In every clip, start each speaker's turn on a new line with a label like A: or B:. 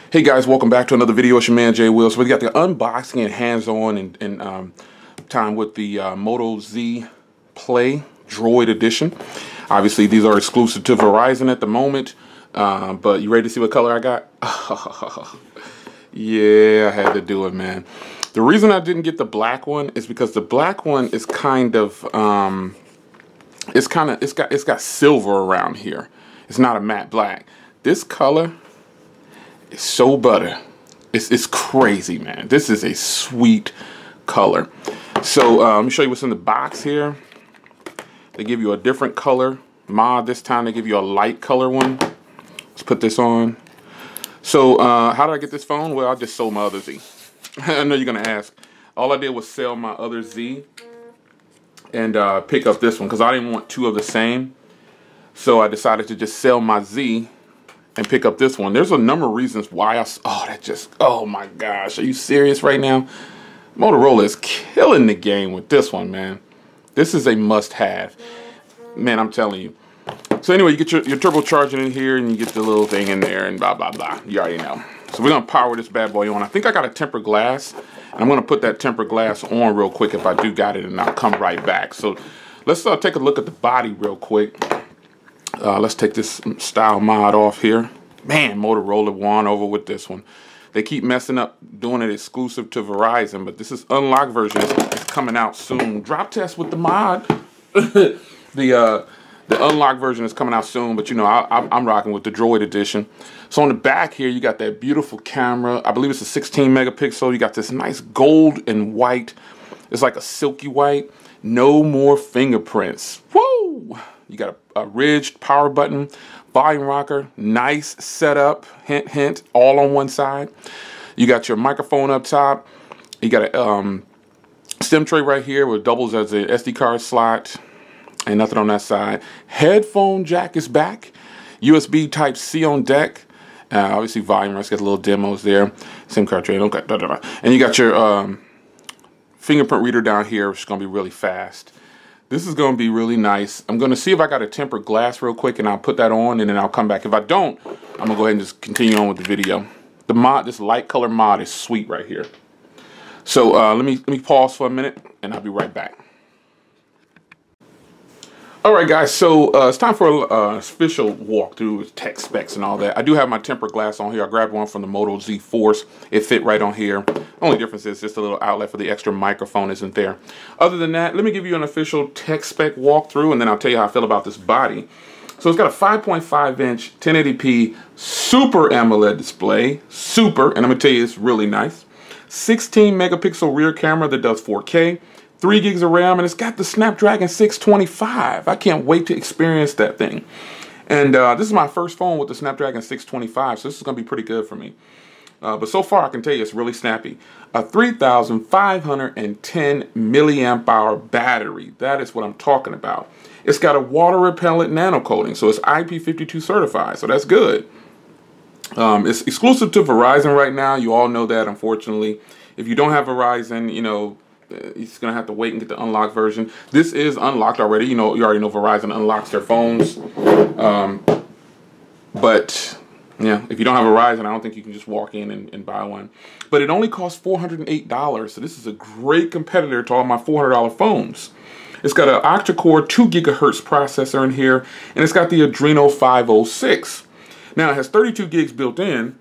A: Hey guys, welcome back to another video. It's your man Jay Will. So we got the unboxing and hands-on and time with the MotoZPlay DROID Edition. Obviously, these are exclusive to Verizon at the moment. But you ready to see what color I got? Yeah, I had to do it, man. The reason I didn't get the black one is because the black one is kind of it's got silver around here. It's not a matte black. This color, it's so butter. It's crazy, man. This is a sweet color. So let me show you what's in the box here. They give you a different color mod this time. They give you a light color one. Let's put this on. So how did I get this phone? Well, I just sold my other Z. I know you're gonna ask. All I did was sell my other Z and pick up this one because I didn't want two of the same. So I decided to just sell my Z and pick up this one. There's a number of reasons why oh my gosh, are you serious right now? Motorola is killing the game with this one, man. This is a must-have. Man, I'm telling you. So anyway, you get your turbocharger in here and you get the little thing in there and blah, blah, blah. You already know. So we're gonna power this bad boy on. I think I got a tempered glass. And I'm gonna put that tempered glass on real quick if I do got it, and I'll come right back. So let's take a look at the body real quick. Let's take this style mod off here. Man, Motorola won over with this one. They keep messing up doing it exclusive to Verizon, but this is unlocked version. It's coming out soon. Drop test with the mod. The unlocked version is coming out soon, but you know, I'm rocking with the DROID edition. So on the back here, you got that beautiful camera. I believe it's a 16 megapixel. You got this nice gold and white. It's like a silky white. No more fingerprints. Woo! You got a ridged power button, volume rocker, nice setup, hint, hint, all on one side. You got your microphone up top. You got a SIM tray right here with doubles as a SD card slot and nothing on that side. Headphone jack is back. USB Type-C on deck. Obviously volume, let's get a little demos there. SIM card tray, okay, and you got your fingerprint reader down here, which is gonna be really fast. This is going to be really nice. I'm going to see if I got a tempered glass real quick, and I'll put that on, and then I'll come back. If I don't, I'm going to go ahead and just continue on with the video. The mod, this light color mod is sweet right here. So let me pause for a minute, and I'll be right back. All right, guys, so it's time for an official walkthrough with tech specs and all that. I do have my tempered glass on here. I grabbed one from the Moto Z Force. It fit right on here. Only difference is just a little outlet for the extra microphone isn't there. Other than that, let me give you an official tech spec walkthrough, and then I'll tell you how I feel about this body. So it's got a 5.5-inch 1080p Super AMOLED display. Super, and I'm going to tell you it's really nice. 16 megapixel rear camera that does 4K. 3 gigs of RAM, and it's got the Snapdragon 625. I can't wait to experience that thing. And this is my first phone with the Snapdragon 625, so this is going to be pretty good for me. But so far, I can tell you it's really snappy. A 3,510 milliamp hour battery. That is what I'm talking about. It's got a water repellent nano coating, so it's IP52 certified, so that's good. It's exclusive to Verizon right now. You all know that, unfortunately. If you don't have Verizon, you know, he's gonna have to wait and get the unlocked version. This is unlocked already. You already know Verizon unlocks their phones. But yeah, if you don't have Verizon, I don't think you can just walk in and buy one. But it only costs $408, so this is a great competitor to all my $400 phones. It's got an octa-core 2 gigahertz processor in here, and it's got the Adreno 506. Now it has 32 gigs built in.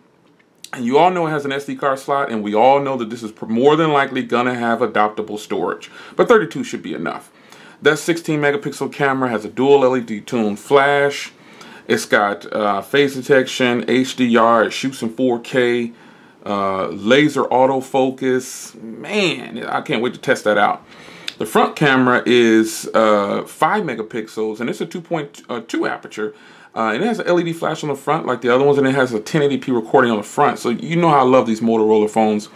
A: And you all know it has an SD card slot, and we all know that this is more than likely gonna have adaptable storage, but 32 should be enough. That 16 megapixel camera has a dual LED tuned flash. It's got phase detection, HDR, it shoots in 4K, laser autofocus. Man, I can't wait to test that out. The front camera is 5 megapixels, and it's a 2.2 aperture. And it has an LED flash on the front like the other ones, and it has a 1080p recording on the front. So you know how I love these Motorola phones.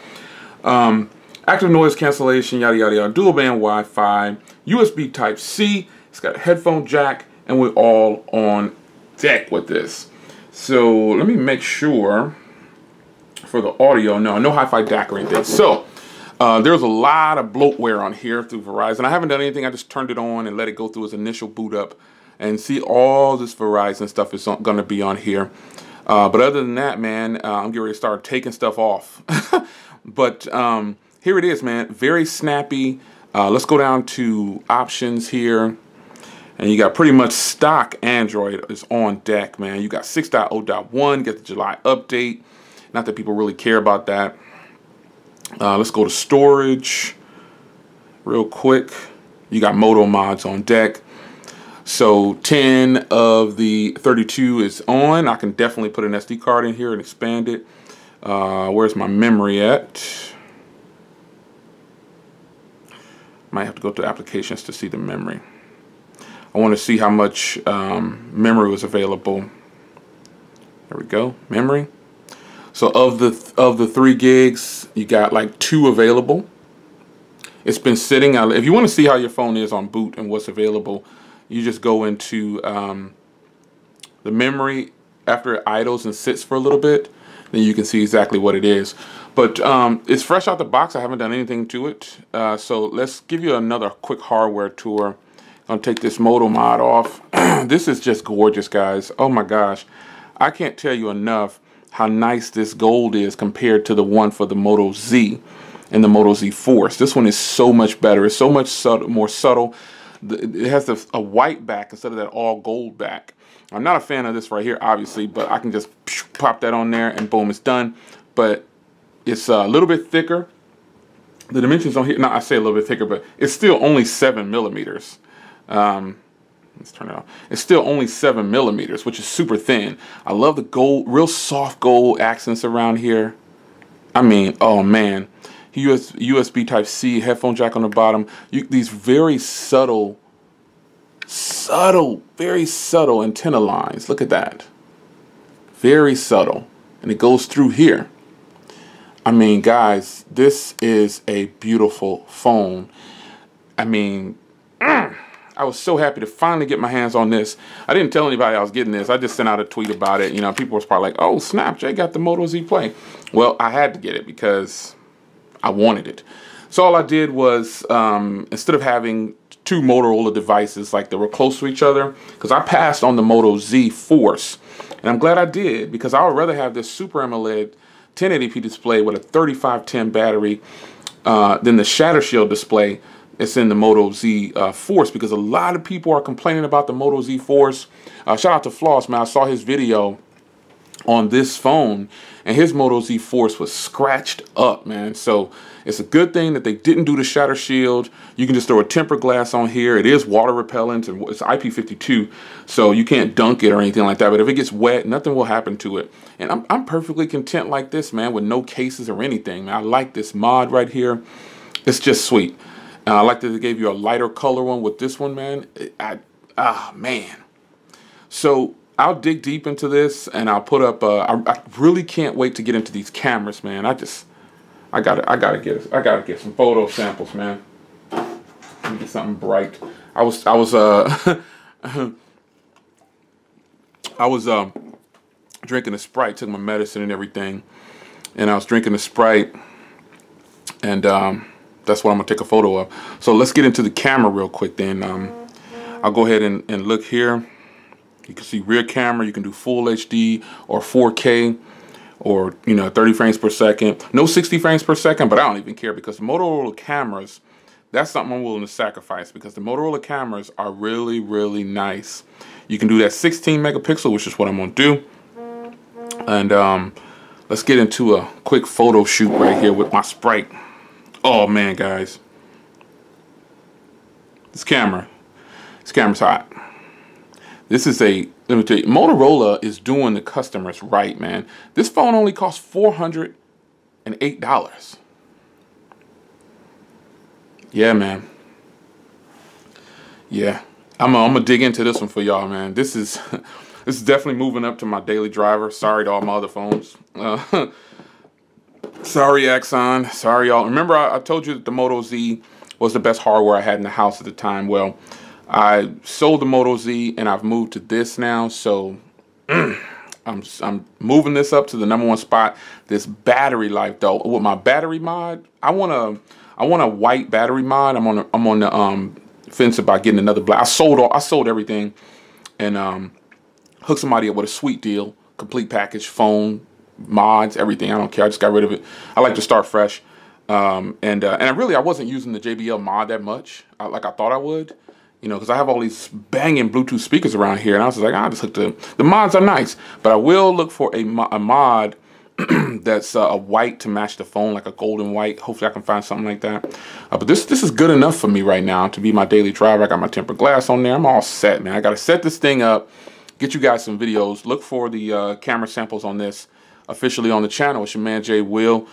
A: Active noise cancellation, yada, yada, yada. Dual band Wi-Fi, USB Type-C. It's got a headphone jack, and we're all on deck with this. So let me make sure for the audio. No hi-fi DAC or anything. So there's a lot of bloatware on here through Verizon. I haven't done anything. I just turned it on and let it go through its initial boot up. And see, all this Verizon stuff is going to be on here. But other than that, man, I'm getting ready to start taking stuff off. But here it is, man. Very snappy. Let's go down to options here. And you got pretty much stock Android is on deck, man. You got 6.0.1, get the July update. Not that people really care about that. Let's go to storage real quick. You got Moto mods on deck. So 10 of the 32 is on. I can definitely put an SD card in here and expand it. Where's my memory at? Might have to go to applications to see the memory. I want to see how much memory was available. There we go, memory. So of the 3 gigs, you got like 2 available. It's been sitting out. If you want to see how your phone is on boot and what's available, you just go into the memory after it idles and sits for a little bit. Then you can see exactly what it is. But it's fresh out the box. I haven't done anything to it. So let's give you another quick hardware tour. I'm gonna take this Moto mod off. This is just gorgeous, guys. Oh my gosh. I can't tell you enough how nice this gold is compared to the one for the Moto Z and the Moto Z Force. This one is so much better. It's so much more subtle. It has a white back instead of that all gold back. I'm not a fan of this right here, obviously, but I can just pop that on there and boom, it's done. But it's a little bit thicker. The dimensions on here, no, I say a little bit thicker, but it's still only 7 millimeters. Let's turn it off. It's still only 7 millimeters, which is super thin. I love the gold, real soft gold accents around here. I mean, oh man. USB Type-C, headphone jack on the bottom. These very subtle, very subtle antenna lines. Look at that. Very subtle. And it goes through here. I mean, guys, this is a beautiful phone. I mean, I was so happy to finally get my hands on this. I didn't tell anybody I was getting this. I just sent out a tweet about it. You know, people was probably like, oh, snap, Jay got the MotoZPlay. Well, I had to get it because I wanted it. So all I did was, instead of having 2 Motorola devices like they were close to each other, because I passed on the Moto Z Force. And I'm glad I did, because I would rather have this Super AMOLED 1080p display with a 3510 battery than the Shatter Shield display it's in the Moto Z Force, because a lot of people are complaining about the Moto Z Force. Shout out to Floss, man. I saw his video on this phone, and his Moto Z Force was scratched up, man. So it's a good thing that they didn't do the Shatter Shield. You can just throw a tempered glass on here. It is water repellent, and it's IP52, so you can't dunk it or anything like that. But if it gets wet, nothing will happen to it. And I'm perfectly content like this, man, with no cases or anything, man. I like this mod right here. It's just sweet. I like that they gave you a lighter color one with this one, man. Man. So I'll dig deep into this, and I'll put up. I really can't wait to get into these cameras, man. I gotta get some photo samples, man. Let me get something bright. I was drinking a Sprite, took my medicine and everything, and I was drinking a Sprite, and that's what I'm gonna take a photo of. So let's get into the camera real quick then. I'll go ahead and look here. You can see rear camera. You can do full HD or 4K or, you know, 30 frames per second. No 60 frames per second, but I don't even care, because the Motorola cameras, that's something I'm willing to sacrifice, because the Motorola cameras are really, really nice. You can do that 16 megapixel, which is what I'm gonna do. And let's get into a quick photo shoot right here with my Sprite. Oh man, guys, this camera's hot. This is let me tell you, Motorola is doing the customers right, man. This phone only costs $408. Yeah, man. Yeah, I'm gonna dig into this one for y'all, man. This is definitely moving up to my daily driver. Sorry to all my other phones. Sorry, Axon. Sorry, y'all. Remember, I told you that the Moto Z was the best hardware I had in the house at the time. Well, I sold the Moto Z and I've moved to this now. So I'm moving this up to the #1 spot. This battery life, though, with my battery mod, I want a white battery mod. I'm on the fence about getting another black. I sold everything and hooked somebody up with a sweet deal. complete package, phone, mods, everything. I don't care. I just got rid of it. I like to start fresh. And I wasn't using the JBL mod that much, like I thought I would, you know, because I have all these banging Bluetooth speakers around here, and I was like, I'll just hook the mods are nice, but I will look for a mod that's a white to match the phone, like a golden white. Hopefully I can find something like that. But this is good enough for me right now to be my daily driver. I got my tempered glass on there. I'm all set, man. I got to set this thing up, get you guys some videos. Look for the camera samples on this officially on the channel. It's your man Jay Will.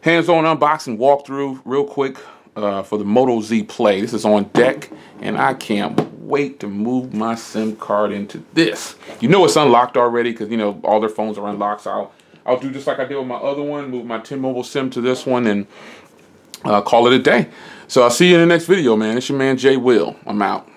A: Hands-on unboxing walkthrough real quick for the MotoZPlay. This is on deck, and I can't wait to move my SIM card into this. You know it's unlocked already because, you know, all their phones are unlocked. So I'll do just like I did with my other one, move my T-Mobile SIM to this one, and call it a day. So I'll see you in the next video, man. It's your man Jay Will. I'm out.